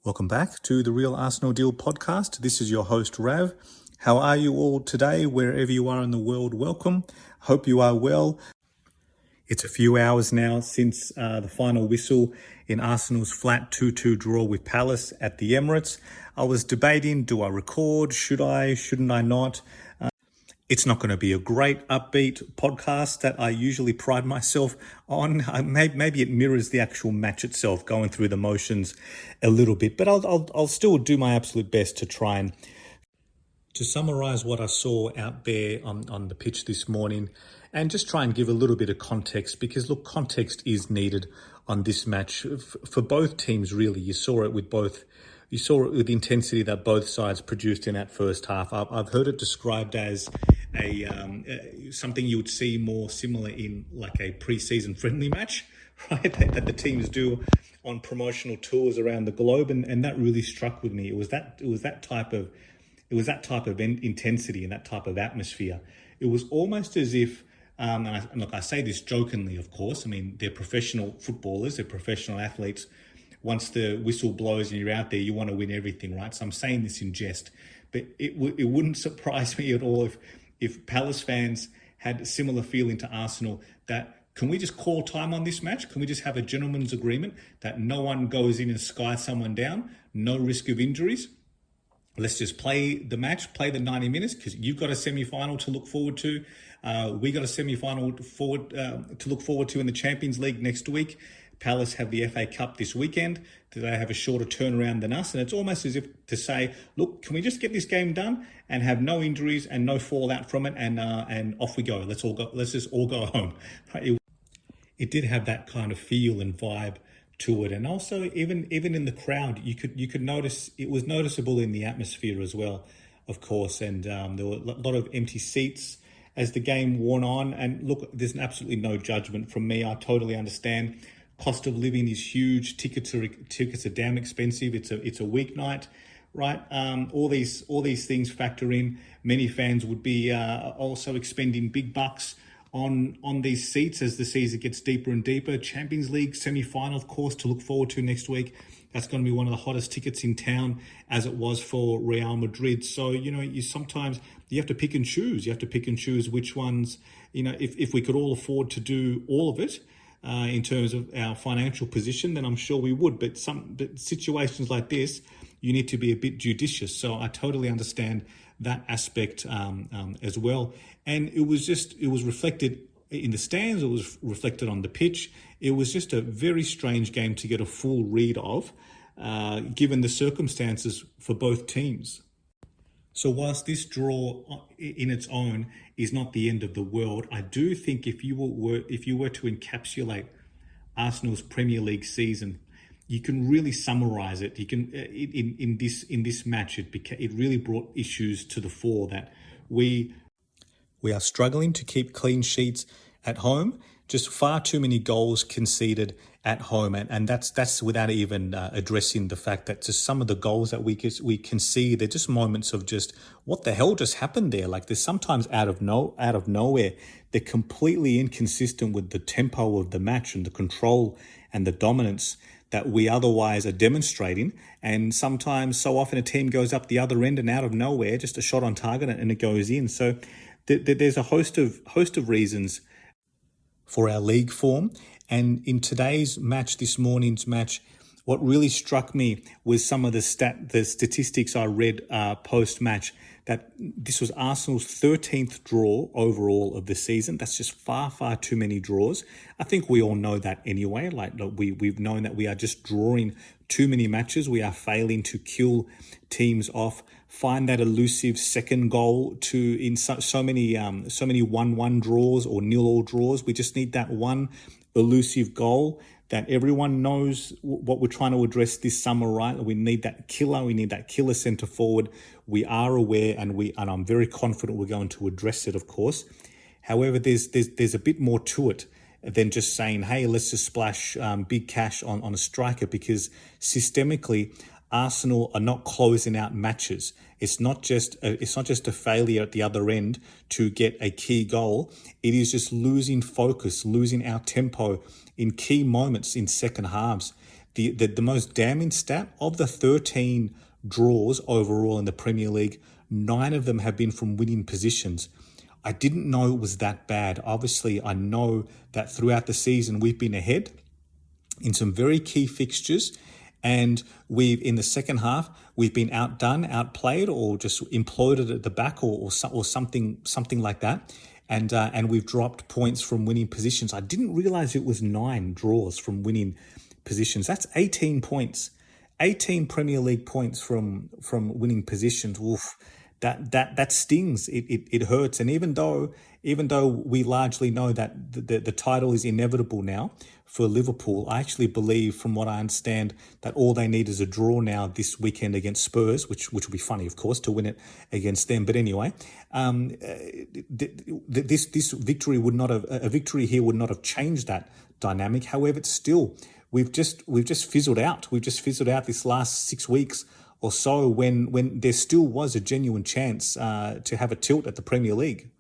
Welcome back to the Real Arsenal Deal podcast. This is your host, Rav. How are you all today, wherever you are in the world? Welcome. Hope you are well. It's a few hours now since the final whistle in Arsenal's flat 2-2 draw with Palace at the Emirates. I was debating, do I record? Should I? Shouldn't I not? It's not going to be a great upbeat podcast that I usually pride myself on. Maybe it mirrors the actual match itself, going through the motions a little bit, but I'll still do my absolute best to try and to summarize what I saw out there on the pitch this morning and just try and give a little bit of context, because look, context is needed on this match for both teams, really. You saw it with the intensity that both sides produced in that first half. I've heard it described as something you would see more similar in like a pre-season friendly match, right? That the teams do on promotional tours around the globe, and that really struck with me. It was that type of intensity and that type of atmosphere. It was almost as if, I say this jokingly, of course. I mean, they're professional footballers, they're professional athletes. Once the whistle blows and you're out there, you want to win everything, right? So I'm saying this in jest, but it wouldn't surprise me at all if Palace fans had a similar feeling to Arsenal, that can we just call time on this match? Can we just have a gentleman's agreement that no one goes in and skies someone down, no risk of injuries? Let's just play the match, play the 90 minutes, because you've got a semi-final to look forward to. We got a semi-final to look forward to in the Champions League next week. Palace have the FA Cup this weekend. They have a shorter turnaround than us. And it's almost as if to say, look, can we just get this game done and have no injuries and no fallout from it, and off we go. Let's just all go home. It did have that kind of feel and vibe to it. And also even in the crowd, you could notice, it was noticeable in the atmosphere as well, of course. And there were a lot of empty seats as the game wore on. And look, there's absolutely no judgment from me. I totally understand. Cost of living is huge. Tickets are damn expensive. It's a weeknight, right? All these things factor in. Many fans would be also expending big bucks on these seats as the season gets deeper and deeper. Champions League semi-final, of course, to look forward to next week. That's going to be one of the hottest tickets in town, as it was for Real Madrid. So, you sometimes have to pick and choose. You have to pick and choose which ones, if we could all afford to do all of it, in terms of our financial position, then I'm sure we would. But situations like this, you need to be a bit judicious. So I totally understand that aspect as well. And it was reflected in the stands. It was reflected on the pitch. It was just a very strange game to get a full read of, given the circumstances for both teams. So whilst this draw in its own is not the end of the world, I do think if you were to encapsulate Arsenal's Premier League season, you can really summarise it. You can in this match, it really brought issues to the fore that we are struggling to keep clean sheets at home. Just far too many goals conceded at home, and that's without even addressing the fact that just some of the goals that we can see, they're just moments of just what the hell just happened there. Like, there's sometimes out of nowhere, they're completely inconsistent with the tempo of the match and the control and the dominance that we otherwise are demonstrating. And sometimes, so often, a team goes up the other end and out of nowhere, just a shot on target and it goes in. So there's a host of reasons for our league form. And in today's match, this morning's match, what really struck me was some of the statistics I read post-match, that this was Arsenal's 13th draw overall of the season. That's just far, far too many draws. I think we all know that anyway. We've known that we are just drawing too many matches. We are failing to kill teams off, find that elusive second goal in so many 1-1 draws or 0-0 draws. We just need that one elusive goal that everyone knows what we're trying to address this summer, right? We need that killer. We need that killer centre forward. We are aware, and I'm very confident we're going to address it, of course. However, there's a bit more to it than just saying, hey, let's just splash big cash on a striker, because systemically, Arsenal are not closing out matches. It's not just a failure at the other end to get a key goal. It is just losing focus, losing our tempo in key moments in second halves. The most damning stat of the 13 draws overall in the Premier League, 9 of them have been from winning positions. I didn't know it was that bad. Obviously, I know that throughout the season we've been ahead in some very key fixtures, and in the second half we've been outdone, outplayed, or just imploded at the back, or something like that. And we've dropped points from winning positions. I didn't realize it was 9 draws from winning positions. That's 18 points, 18 Premier League points from winning positions. Oof, that stings. It hurts. And even though we largely know that the title is inevitable now for Liverpool, I actually believe, from what I understand, that all they need is a draw now this weekend against Spurs, which will be funny, of course, to win it against them. But anyway, this victory a victory here would not have changed that dynamic. However, it's still, we've just fizzled out. We've just fizzled out this last 6 weeks or so, when there still was a genuine chance to have a tilt at the Premier League.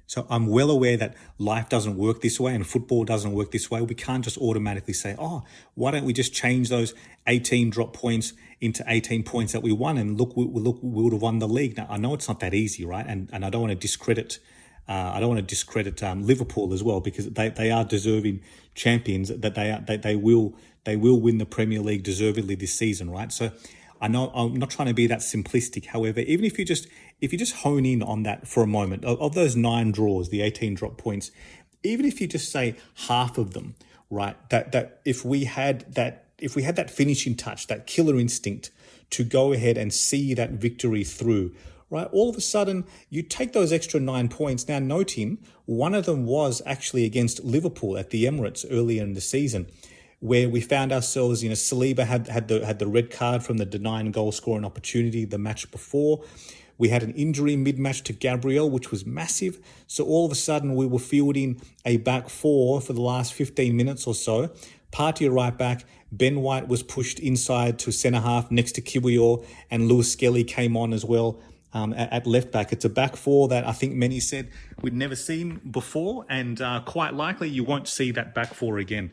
So I'm well aware that life doesn't work this way and football doesn't work this way. We can't just automatically say, oh, why don't we just change those 18 drop points into 18 points that we won, and look, we would have won the league. Now, I know it's not that easy, right? And I don't want to discredit Liverpool as well, because they are deserving champions. That they will win the Premier League deservedly this season, right? So I know I'm not trying to be that simplistic. However, even if you just hone in on that for a moment, of those 9 draws, the 18 drop points, even if you just say half of them, right? That if we had that finishing touch, that killer instinct to go ahead and see that victory through, right? All of a sudden, you take those extra 9 points. Now, noting one of them was actually against Liverpool at the Emirates earlier in the season, where we found ourselves, Saliba had the red card from the denying goal scoring opportunity the match before. We had an injury mid-match to Gabriel, which was massive. So all of a sudden, we were fielding a back 4 for the last 15 minutes or so. Partey right back, Ben White was pushed inside to centre-half next to Kiwior, and Lewis Skelly came on as well at left back. It's a back 4 that I think many said we'd never seen before, and quite likely you won't see that back 4 again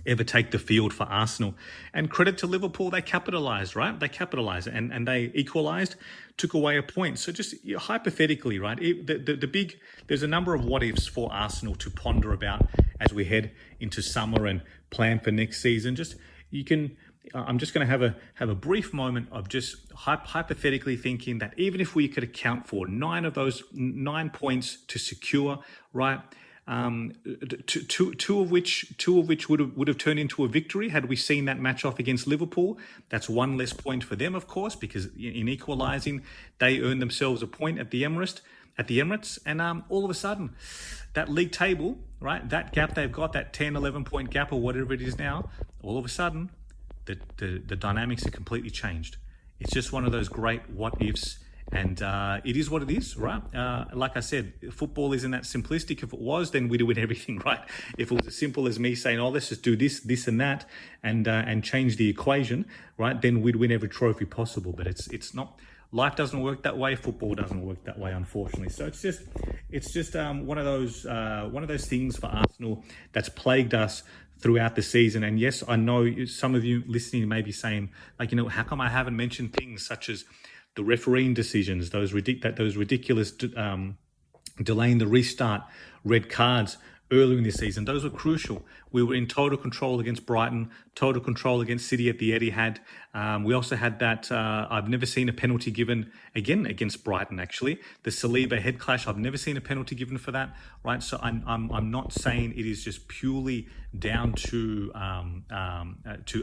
ever take the field for Arsenal. And credit to Liverpool, they capitalised, right? They capitalised and they equalised, took away a point. So just hypothetically, right, there's a number of what ifs for Arsenal to ponder about as we head into summer and plan for next season. I'm just going to have a brief moment of just hypothetically thinking that even if we could account for 9 of those 9 points to secure, right, two of which would have turned into a victory had we seen that match off against Liverpool. That's 1 less point for them, of course, because in equalising, they earned themselves a point at the Emirates, and all of a sudden, that league table, right, that gap they've got, that 10, 11 point gap or whatever it is now, all of a sudden, the dynamics are completely changed. It's just one of those great what ifs. And it is what it is, right? Like I said, football isn't that simplistic. If it was, then we'd win everything, right? If it was as simple as me saying, oh, let's just do this and that and change the equation, right? Then we'd win every trophy possible. But it's not. Life doesn't work that way. Football doesn't work that way, unfortunately. So it's just one of those things for Arsenal that's plagued us throughout the season. And yes, I know some of you listening may be saying, like, how come I haven't mentioned things such as the refereeing decisions, those ridiculous delaying the restart, red cards earlier in this season. Those were crucial. We were in total control against Brighton, total control against City at the Etihad. We also had that, I've never seen a penalty given again against Brighton, actually. The Saliba head clash, I've never seen a penalty given for that, right? So I'm not saying it is just purely down to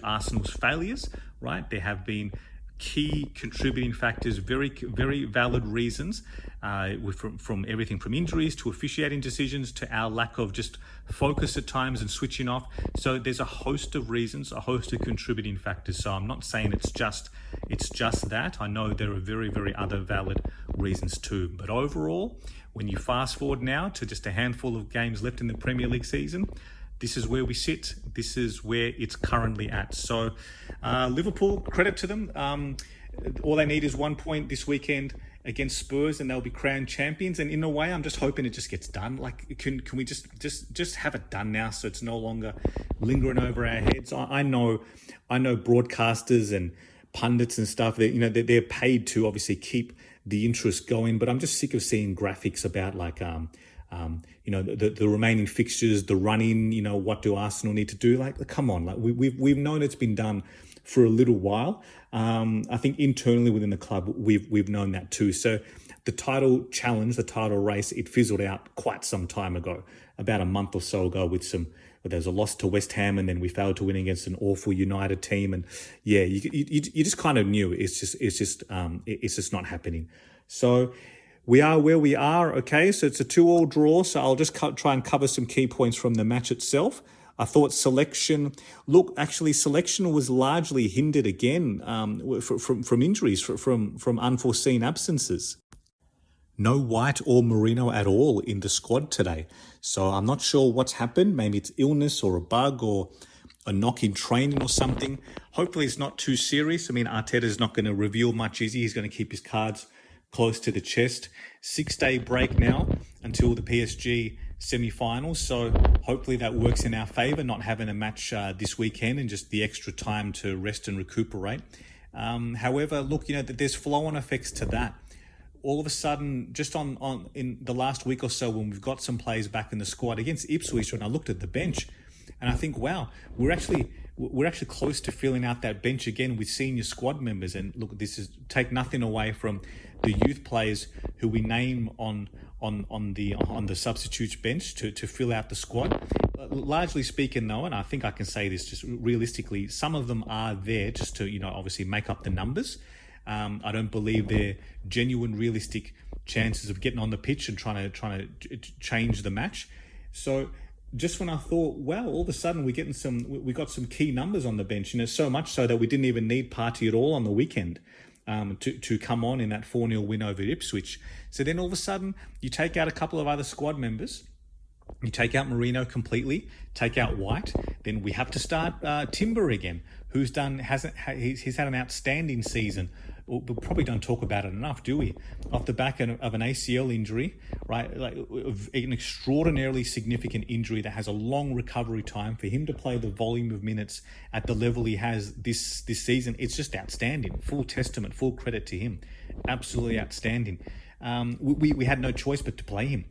Arsenal's failures, right? There have been key contributing factors, very, very valid reasons, from everything from injuries to officiating decisions to our lack of just focus at times and switching off. So there's a host of reasons, a host of contributing factors. So I'm not saying it's just that. I know there are very, very other valid reasons too. But overall, when you fast forward now to just a handful of games left in the Premier League season, this is where we sit. This is where it's currently at. So Liverpool, credit to them. All they need is 1 point this weekend against Spurs and they'll be crowned champions. And in a way, I'm just hoping it just gets done. Like, can we just have it done now, so it's no longer lingering over our heads? I know broadcasters and pundits and stuff that they're paid to obviously keep the interest going, but I'm just sick of seeing graphics about like the remaining fixtures, the run-in. What do Arsenal need to do? Like, come on, like we've known it's been done for a little while. I think internally within the club we've known that too. So the title challenge, the title race, it fizzled out quite some time ago, about a month or so ago, with there was a loss to West Ham, and then we failed to win against an awful United team. And yeah, you just kind of knew it's just not happening. So we are where we are. Okay, so it's a 2-2 draw. So I'll just try and cover some key points from the match itself. I thought selection was largely hindered again from injuries, from unforeseen absences. No White or Merino at all in the squad today. So I'm not sure what's happened. Maybe it's illness or a bug or a knock in training or something. Hopefully it's not too serious. I mean, Arteta's not going to reveal much, is he? He's going to keep his cards close to the chest. 6-day break now until the PSG semi-finals. So hopefully that works in our favour, not having a match this weekend and just the extra time to rest and recuperate. However, look, there's flow-on effects to that. All of a sudden, just on in the last week or so, when we've got some players back in the squad against Ipswich, and I looked at the bench, and I think, wow, we're actually close to filling out that bench again with senior squad members. And look, take nothing away from the youth players who we name on the substitutes bench to fill out the squad. Largely speaking, though, and I think I can say this just realistically, some of them are there just to obviously make up the numbers. I don't believe they're genuine, realistic chances of getting on the pitch and trying to change the match. So just when I thought, wow, all of a sudden we got some key numbers on the bench, so much so that we didn't even need Partey at all on the weekend to come on in that 4-0 win over Ipswich. So then all of a sudden you take out a couple of other squad members. You take out Merino completely, take out White, then we have to start Timber again, he's had an outstanding season. We probably don't talk about it enough, do we? Off the back of an ACL injury, right? Like an extraordinarily significant injury that has a long recovery time. For him to play the volume of minutes at the level he has this season, it's just outstanding. Full testament, full credit to him. Absolutely outstanding. We had no choice but to play him.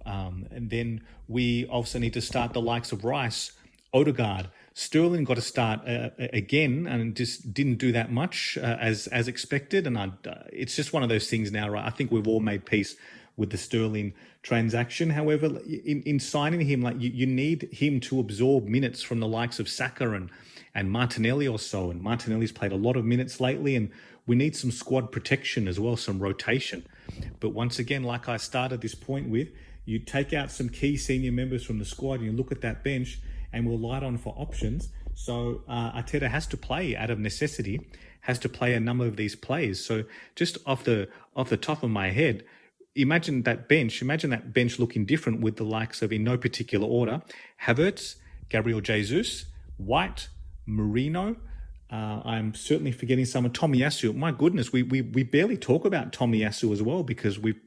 And then we also need to start the likes of Rice, Odegaard. Sterling got to start again and just didn't do that much as expected. And it's just one of those things now, right? I think we've all made peace with the Sterling transaction. However, in signing him, like you need him to absorb minutes from the likes of Saka and Martinelli or so. And Martinelli's played a lot of minutes lately, and we need some squad protection as well, some rotation. But once again, like I started this point with, you take out some key senior members from the squad and you look at that bench and we'll light on for options. So Arteta has to play out of necessity, has to play a number of these players. So just off the top of my head, imagine that bench looking different with the likes of, in no particular order, Havertz, Gabriel Jesus, White, Merino. I'm certainly forgetting someone. Tomiyasu. My goodness, we barely talk about Tomiyasu as well, because we've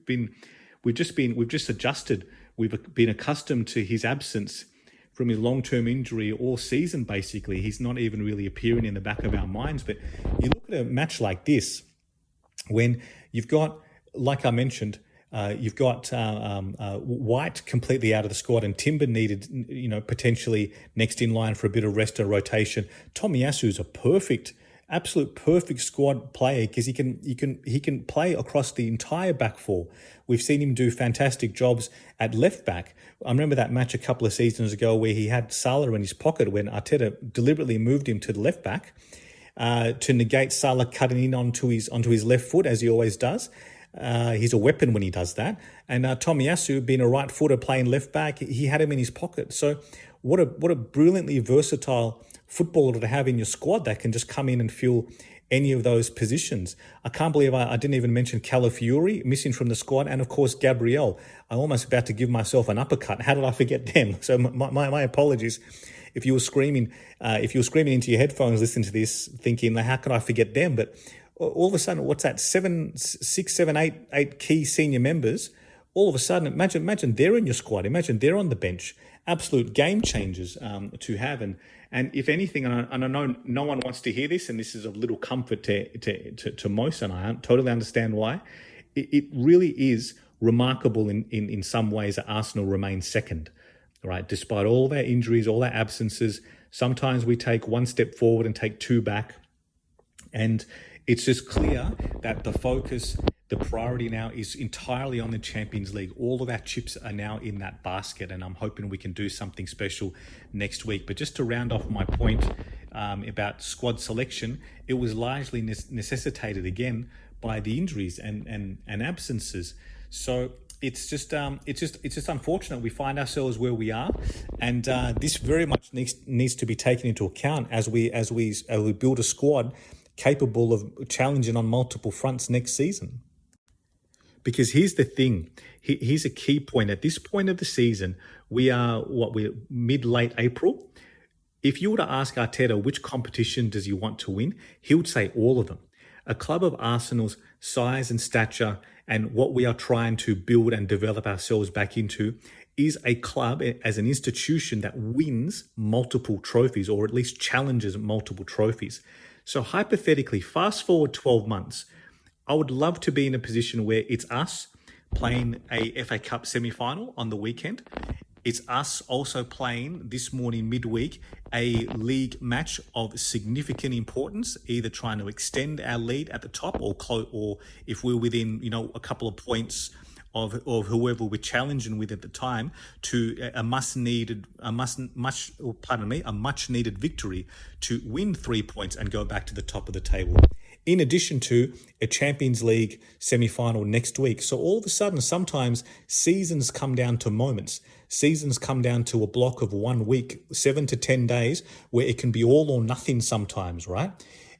just adjusted. We've been accustomed to his absence from his long-term injury all season. Basically, he's not even really appearing in the back of our minds. But you look at a match like this, when you've got, like I mentioned, you've got White completely out of the squad, and Timber needed, potentially next in line for a bit of rest and rotation. Tomiyasu is a absolute perfect squad player, because he can play across the entire back four. We've seen him do fantastic jobs at left back. I remember that match a couple of seasons ago where he had Salah in his pocket when Arteta deliberately moved him to the left back to negate Salah cutting in onto his left foot, as he always does. He's a weapon when he does that. And Tomiyasu, being a right footer playing left back, he had him in his pocket. So what a brilliantly versatile footballer to have in your squad that can just come in and fill any of those positions. I can't believe I didn't even mention Calafiori missing from the squad, and of course Gabriel. I'm almost about to give myself an uppercut. How did I forget them? So my apologies. If you were screaming into your headphones listening to this, thinking, how could I forget them? But all of a sudden, what's that? 8 key senior members. All of a sudden, imagine they're in your squad. Imagine they're on the bench. Absolute game changers to have. And if anything, and I know no one wants to hear this, and this is of little comfort to most, and I totally understand why. It really is remarkable in some ways that Arsenal remain second, right? Despite all their injuries, all their absences, sometimes we take one step forward and take two back. And it's just clear that the focus, the priority now is entirely on the Champions League. All of our chips are now in that basket, and I'm hoping we can do something special next week. But just to round off my point about squad selection, it was largely necessitated again by the injuries and absences. So it's just unfortunate we find ourselves where we are, and this very much needs to be taken into account as we build a squad capable of challenging on multiple fronts next season. Because here's the thing, here's a key point. At this point of the season, we're mid-late April. If you were to ask Arteta which competition does he want to win, he would say all of them. A club of Arsenal's size and stature and what we are trying to build and develop ourselves back into is a club as an institution that wins multiple trophies, or at least challenges multiple trophies. So hypothetically, fast forward 12 months, I would love to be in a position where it's us playing a FA Cup semi-final on the weekend. It's us also playing this morning midweek a league match of significant importance, either trying to extend our lead at the top or if we're within a couple of points of whoever we're challenging with at the time, to a much needed victory to win 3 points and go back to the top of the table. In addition to a Champions League semi-final next week. So all of a sudden, sometimes seasons come down to moments. Seasons come down to a block of 1 week, 7 to 10 days, where it can be all or nothing sometimes, right?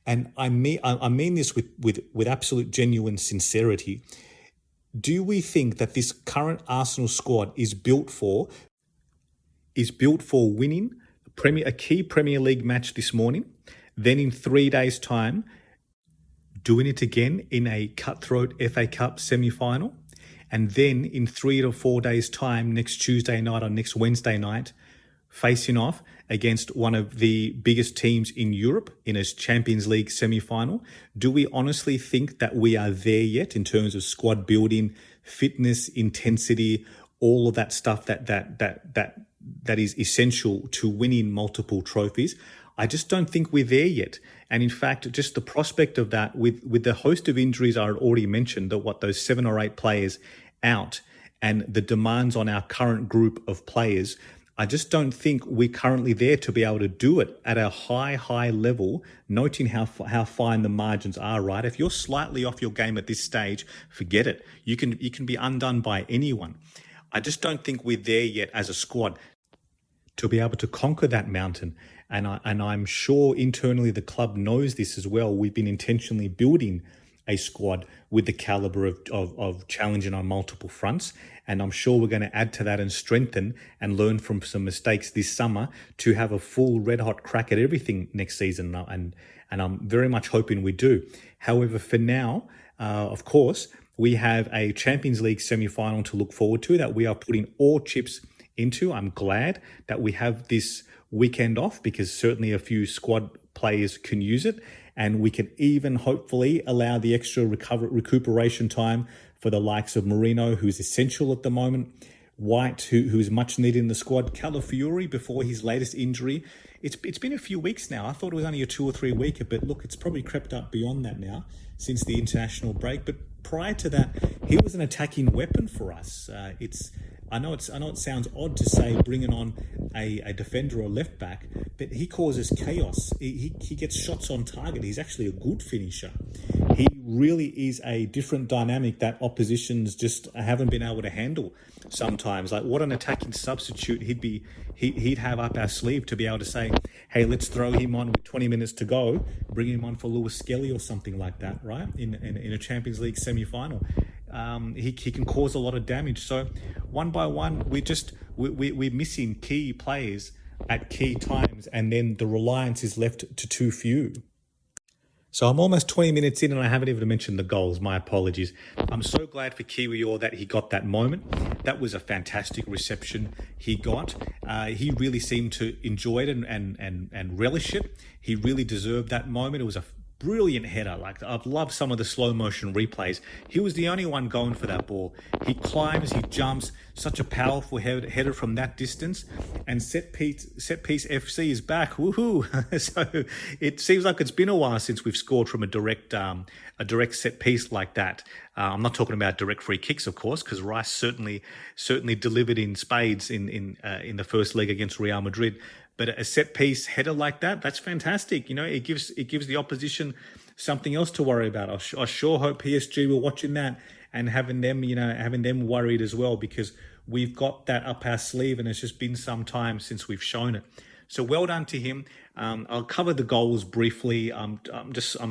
And I mean this with absolute genuine sincerity. Do we think that this current Arsenal squad is built for winning a key Premier League match this morning, then in 3 days' time, doing it again in a cutthroat FA Cup semi-final, and then in 3 to 4 days' time, next Tuesday night or next Wednesday night, facing off against one of the biggest teams in Europe in a Champions League semi-final? Do we honestly think that we are there yet in terms of squad building, fitness, intensity, all of that stuff that is essential to winning multiple trophies? I just don't think we're there yet. And in fact, just the prospect of that with the host of injuries I already mentioned, those 7 or 8 players out, and the demands on our current group of players, I just don't think we're currently there to be able to do it at a high level, noting how fine the margins are, right? If you're slightly off your game at this stage, forget it. You can be undone by anyone. I just don't think we're there yet as a squad to be able to conquer that mountain. And I'm sure internally the club knows this as well. We've been intentionally building a squad with the caliber of challenging on multiple fronts. And I'm sure we're going to add to that and strengthen and learn from some mistakes this summer to have a full red hot crack at everything next season. And I'm very much hoping we do. However, for now, of course, we have a Champions League semi-final to look forward to that we are putting all chips into. I'm glad that we have this weekend off, because certainly a few squad players can use it, and we can even hopefully allow the extra recuperation time for the likes of Marino, who's essential at the moment, White, who's much needed in the squad, Calafiori before his latest injury. It's been a few weeks now. I thought it was only a 2 or 3 weeker, but look, it's probably crept up beyond that now since the international break. But prior to that, he was an attacking weapon for us. I know it sounds odd to say bringing on a defender or left back, but he causes chaos. He gets shots on target. He's actually a good finisher. He really is a different dynamic that oppositions just haven't been able to handle sometimes. Like, what an attacking substitute he'd have up our sleeve to be able to say, hey, let's throw him on with 20 minutes to go, bring him on for Lewis Skelly or something like that, right? In a Champions League semi-final. He can cause a lot of damage. So one by one, we're missing key players at key times, and then the reliance is left to too few. So I'm almost 20 minutes in and I haven't even mentioned the goals. My apologies. I'm so glad for Kiwior that he got that moment. That was a fantastic reception he got. He really seemed to enjoy it and relish it. He really deserved that moment. It was a brilliant header. Like, I've loved some of the slow motion replays. He was the only one going for that ball. He climbs, he jumps, such a powerful header from that distance. And set piece FC is back. Woohoo! So it seems like it's been a while since we've scored from a direct set piece like that. I'm not talking about direct free kicks, of course, because Rice certainly delivered in spades in the first leg against Real Madrid. But a set piece header like that, that's fantastic. You know, it gives the opposition something else to worry about. I sure hope PSG were watching that and having them worried as well, because we've got that up our sleeve and it's just been some time since we've shown it. So well done to him. I'll cover the goals briefly. I'm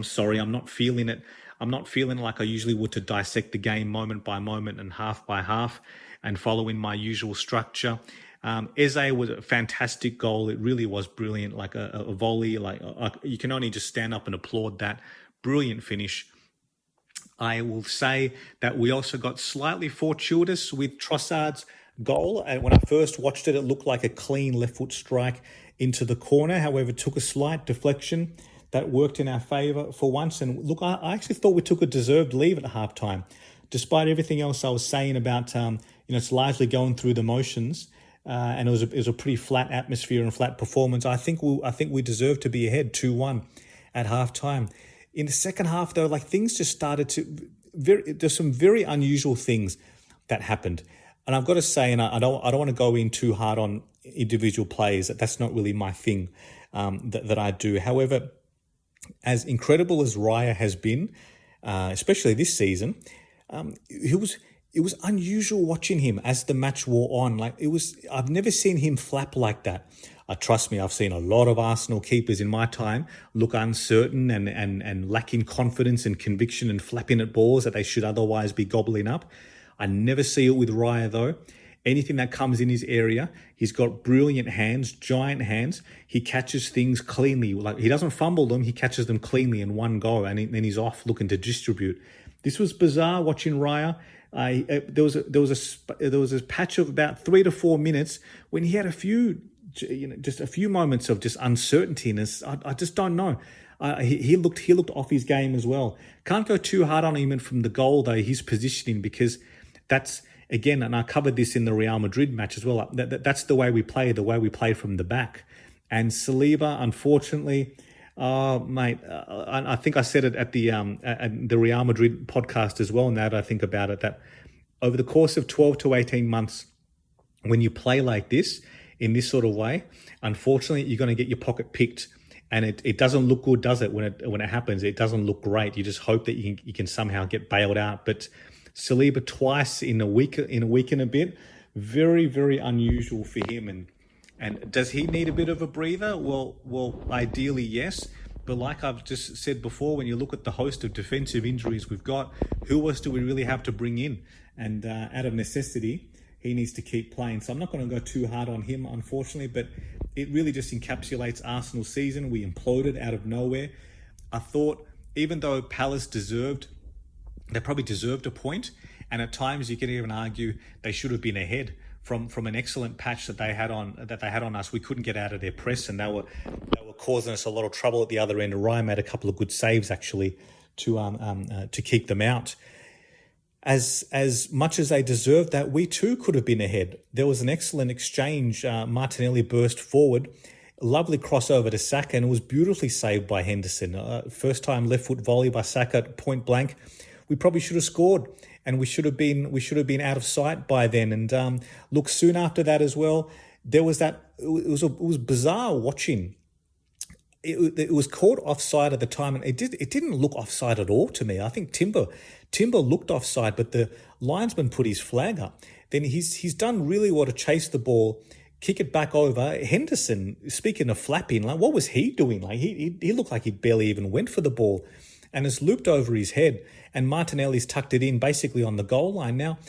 sorry, I'm not feeling it. I'm not feeling like I usually would to dissect the game moment by moment and half by half and following my usual structure. Eze was a fantastic goal. It really was brilliant, like a volley. You can only just stand up and applaud that. Brilliant finish. I will say that we also got slightly fortuitous with Trossard's goal. And when I first watched it, it looked like a clean left foot strike into the corner. However, it took a slight deflection that worked in our favour for once. And look, I actually thought we took a deserved leave at halftime, despite everything else I was saying about it's largely going through the motions. And it was a pretty flat atmosphere and flat performance. I think we deserved to be ahead 2-1 at halftime. In the second half, though, like, things just started to there's some very unusual things that happened. And I've got to say, and I don't want to go in too hard on individual players. That's not really my thing that I do. However, as incredible as Raya has been, especially this season, it was unusual watching him as the match wore on. I've never seen him flap like that. Trust me, I've seen a lot of Arsenal keepers in my time look uncertain and lacking confidence and conviction and flapping at balls that they should otherwise be gobbling up. I never see it with Raya, though. Anything that comes in his area, he's got brilliant hands, giant hands. He catches things cleanly. Like, he doesn't fumble them, he catches them cleanly in one go, and then he's off looking to distribute. This was bizarre watching Raya. There was a patch of about 3 to 4 minutes when he had just a few moments of just uncertainty, and I just don't know. He looked off his game as well. Can't go too hard on him from the goal, though, his positioning, because that's, again, and I covered this in the Real Madrid match as well, that's the way we play from the back. And Saliba, unfortunately, mate, I think I said it at the Real Madrid podcast as well, now that I think about it, that over the course of 12 to 18 months, when you play like this, in this sort of way, unfortunately, you're going to get your pocket picked. And it doesn't look good, does it? When it happens, it doesn't look great. You just hope that you can somehow get bailed out. But Saliba twice in a week and a bit, very, very unusual for him. And does he need a bit of a breather? Well, ideally, yes. But like I've just said before, when you look at the host of defensive injuries we've got, who else do we really have to bring in? And out of necessity, he needs to keep playing. So I'm not going to go too hard on him, unfortunately, but it really just encapsulates Arsenal's season. We imploded out of nowhere. I thought, even though Palace they probably deserved a point, and at times you can even argue they should have been ahead from an excellent patch that they had on us. We couldn't get out of their press, and they were causing us a lot of trouble at the other end. Ryan made a couple of good saves actually to keep them out. As much as they deserved that, we too could have been ahead. There was an excellent exchange. Martinelli burst forward, lovely crossover to Saka, and it was beautifully saved by Henderson. First time left foot volley by Saka, point blank. We probably should have scored, and we should have been out of sight by then. And look, soon after that as well, there was that. It was bizarre watching. It was called offside at the time, and it didn't look offside at all to me. I think Timber looked offside, but the linesman put his flag up. Then he's done really well to chase the ball, kick it back over. Henderson, speaking of flapping, like, what was he doing? Like, he looked like he barely even went for the ball, and it's looped over his head. And Martinelli's tucked it in basically on the goal line. Now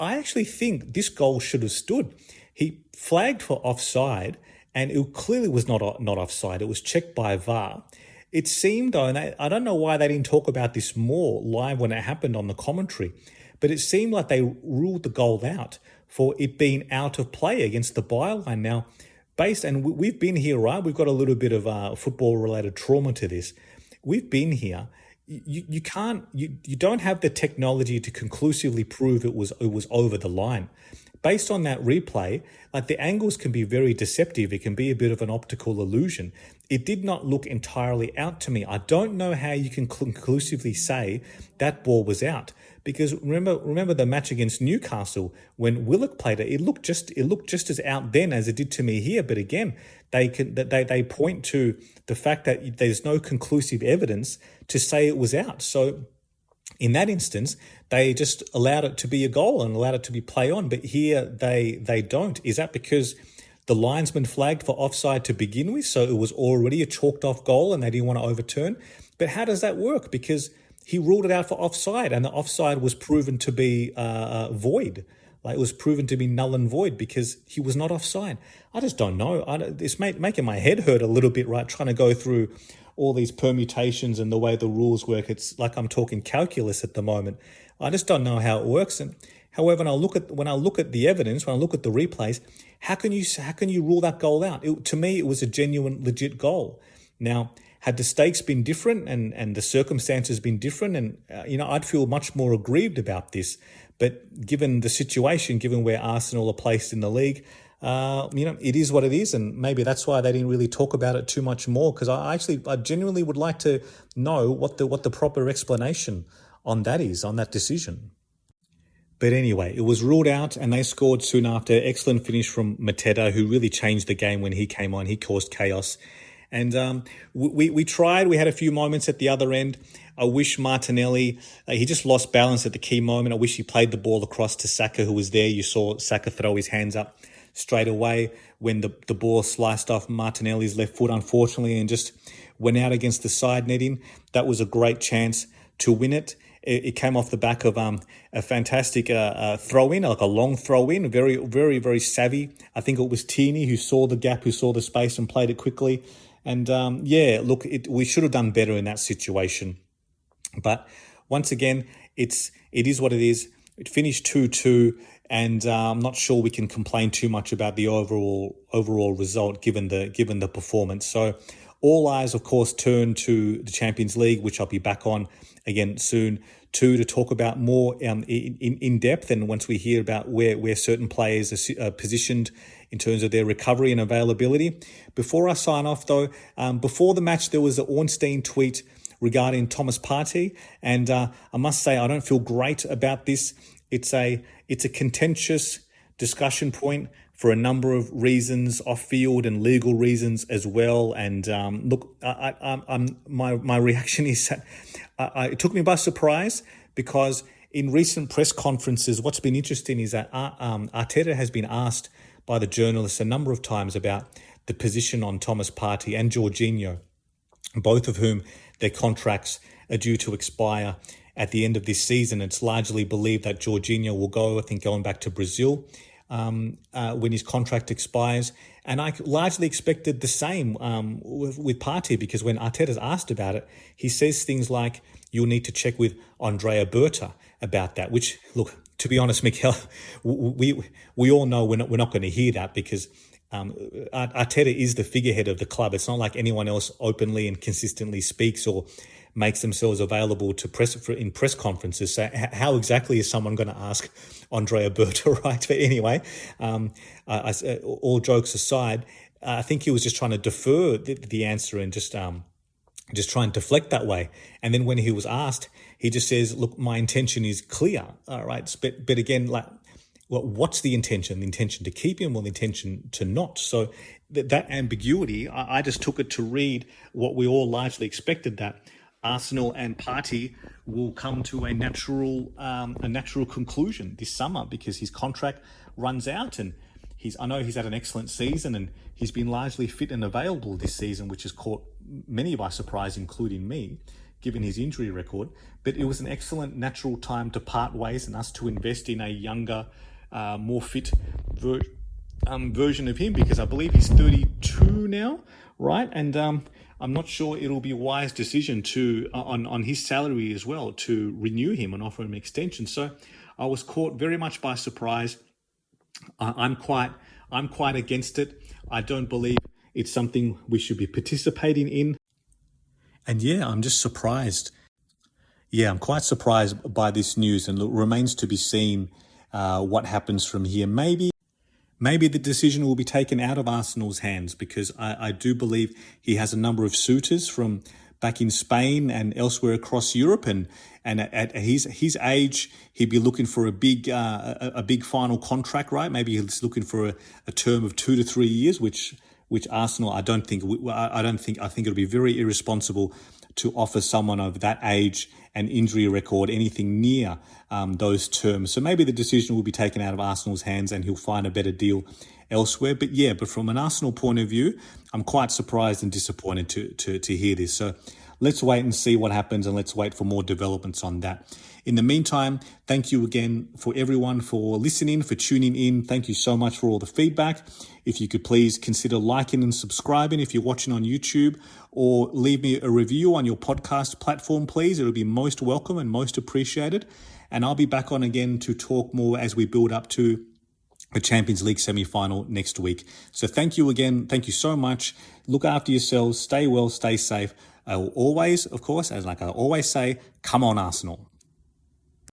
I actually think this goal should have stood. He flagged for offside, and it clearly was not offside. It was checked by VAR. It seemed though, and I don't know why they didn't talk about this more live when it happened on the commentary, but it seemed like they ruled the goal out for it being out of play against the byline. Now, and we've been here, right? We've got a little bit of football-related trauma to this. We've been here. You don't have the technology to conclusively prove it was over the line. Based on that replay, like the angles can be very deceptive. It can be a bit of an optical illusion. It did not look entirely out to me. I don't know how you can conclusively say that ball was out, because remember the match against Newcastle when Willock played it. It looked just as out then as it did to me here. But again, they point to the fact that there's no conclusive evidence to say it was out. So in that instance, they just allowed it to be a goal and allowed it to be play on. But here they don't. Is that because the linesman flagged for offside to begin with, so it was already a chalked off goal and they didn't want to overturn? But how does that work? Because he ruled it out for offside, and the offside was proven to be void. Like it was proven to be null and void because he was not offside. I just don't know. It's making my head hurt a little bit, right? Trying to go through all these permutations and the way the rules work. It's like I'm talking calculus at the moment. I just don't know how it works. And however, when I look at the evidence, when I look at the replays, how can you rule that goal out? To me, it was a genuine, legit goal. Now, had the stakes been different and the circumstances been different, and I'd feel much more aggrieved about this. But given the situation, given where Arsenal are placed in the league, it is what it is, and maybe that's why they didn't really talk about it too much more. Because I genuinely would like to know what the proper explanation on that is, on that decision. But anyway, it was ruled out and they scored soon after. Excellent finish from Mateta, who really changed the game when he came on. He caused chaos. And we tried. We had a few moments at the other end. I wish Martinelli, he just lost balance at the key moment. I wish he played the ball across to Saka, who was there. You saw Saka throw his hands up straight away when the ball sliced off Martinelli's left foot, unfortunately, and just went out against the side netting. That was a great chance to win it. It came off the back of a fantastic throw-in, like a long throw-in, very, very, very savvy. I think it was Tierney who saw the gap, who saw the space and played it quickly. And we should have done better in that situation. But once again, it is what it is. It finished 2-2, and I'm not sure we can complain too much about the overall result given the performance. So all eyes, of course, turn to the Champions League, which I'll be back on again soon to talk about more in depth. And once we hear about where certain players are positioned in terms of their recovery and availability. Before I sign off, though, before the match, there was an Ornstein tweet regarding Thomas Partey, and I must say I don't feel great about this. It's a contentious discussion point for a number of reasons, off-field and legal reasons as well. And my reaction is that it took me by surprise, because in recent press conferences, what's been interesting is that Arteta has been asked by the journalists a number of times about the position on Thomas Partey and Jorginho, both of whom their contracts are due to expire at the end of this season. It's largely believed that Jorginho will go, I think, going back to Brazil when his contract expires. And I largely expected the same with Partey, because when Arteta's asked about it, he says things like, you'll need to check with Andrea Berta about that, which, look, to be honest, Mikel, we all know we're not going to hear that, because Arteta is the figurehead of the club. It's not like anyone else openly and consistently speaks or makes themselves available to in press conferences. So how exactly is someone going to ask Andrea Berta, right? But anyway, all jokes aside, I think he was just trying to defer the answer and just try and deflect that way. And then when he was asked, he just says, look, my intention is clear. All right. But again, what's the intention? The intention to keep him or the intention to not? So that ambiguity, I just took it to read what we all largely expected, that Arsenal and Partey will come to a natural conclusion this summer, because his contract runs out, and I know he's had an excellent season and he's been largely fit and available this season, which has caught many by surprise, including me, given his injury record. But it was an excellent natural time to part ways and us to invest in a younger, more fit version of him, because I believe he's 32 now, right? And I'm not sure it'll be a wise decision to on his salary as well to renew him and offer him an extension. So I was caught very much by surprise. I'm quite against it. I don't believe it's something we should be participating in. And yeah, I'm just surprised. Yeah, I'm quite surprised by this news, and it remains to be seen what happens from here. Maybe the decision will be taken out of Arsenal's hands, because I do believe he has a number of suitors from back in Spain and elsewhere across Europe, and at his age, he'd be looking for a big final contract, right? Maybe he's looking for a term of 2 to 3 years, which Arsenal, I think it'll be very irresponsible to offer someone of that age and injury record anything near those terms. So maybe the decision will be taken out of Arsenal's hands and he'll find a better deal elsewhere. But from an Arsenal point of view, I'm quite surprised and disappointed to hear this. So let's wait and see what happens, and let's wait for more developments on that. In the meantime, thank you again for everyone for listening, for tuning in. Thank you so much for all the feedback. If you could please consider liking and subscribing if you're watching on YouTube, or leave me a review on your podcast platform, please. It would be most welcome and most appreciated. And I'll be back on again to talk more as we build up to the Champions League semi-final next week. So thank you again. Thank you so much. Look after yourselves. Stay well, stay safe. I will always, of course, as like I always say, come on Arsenal.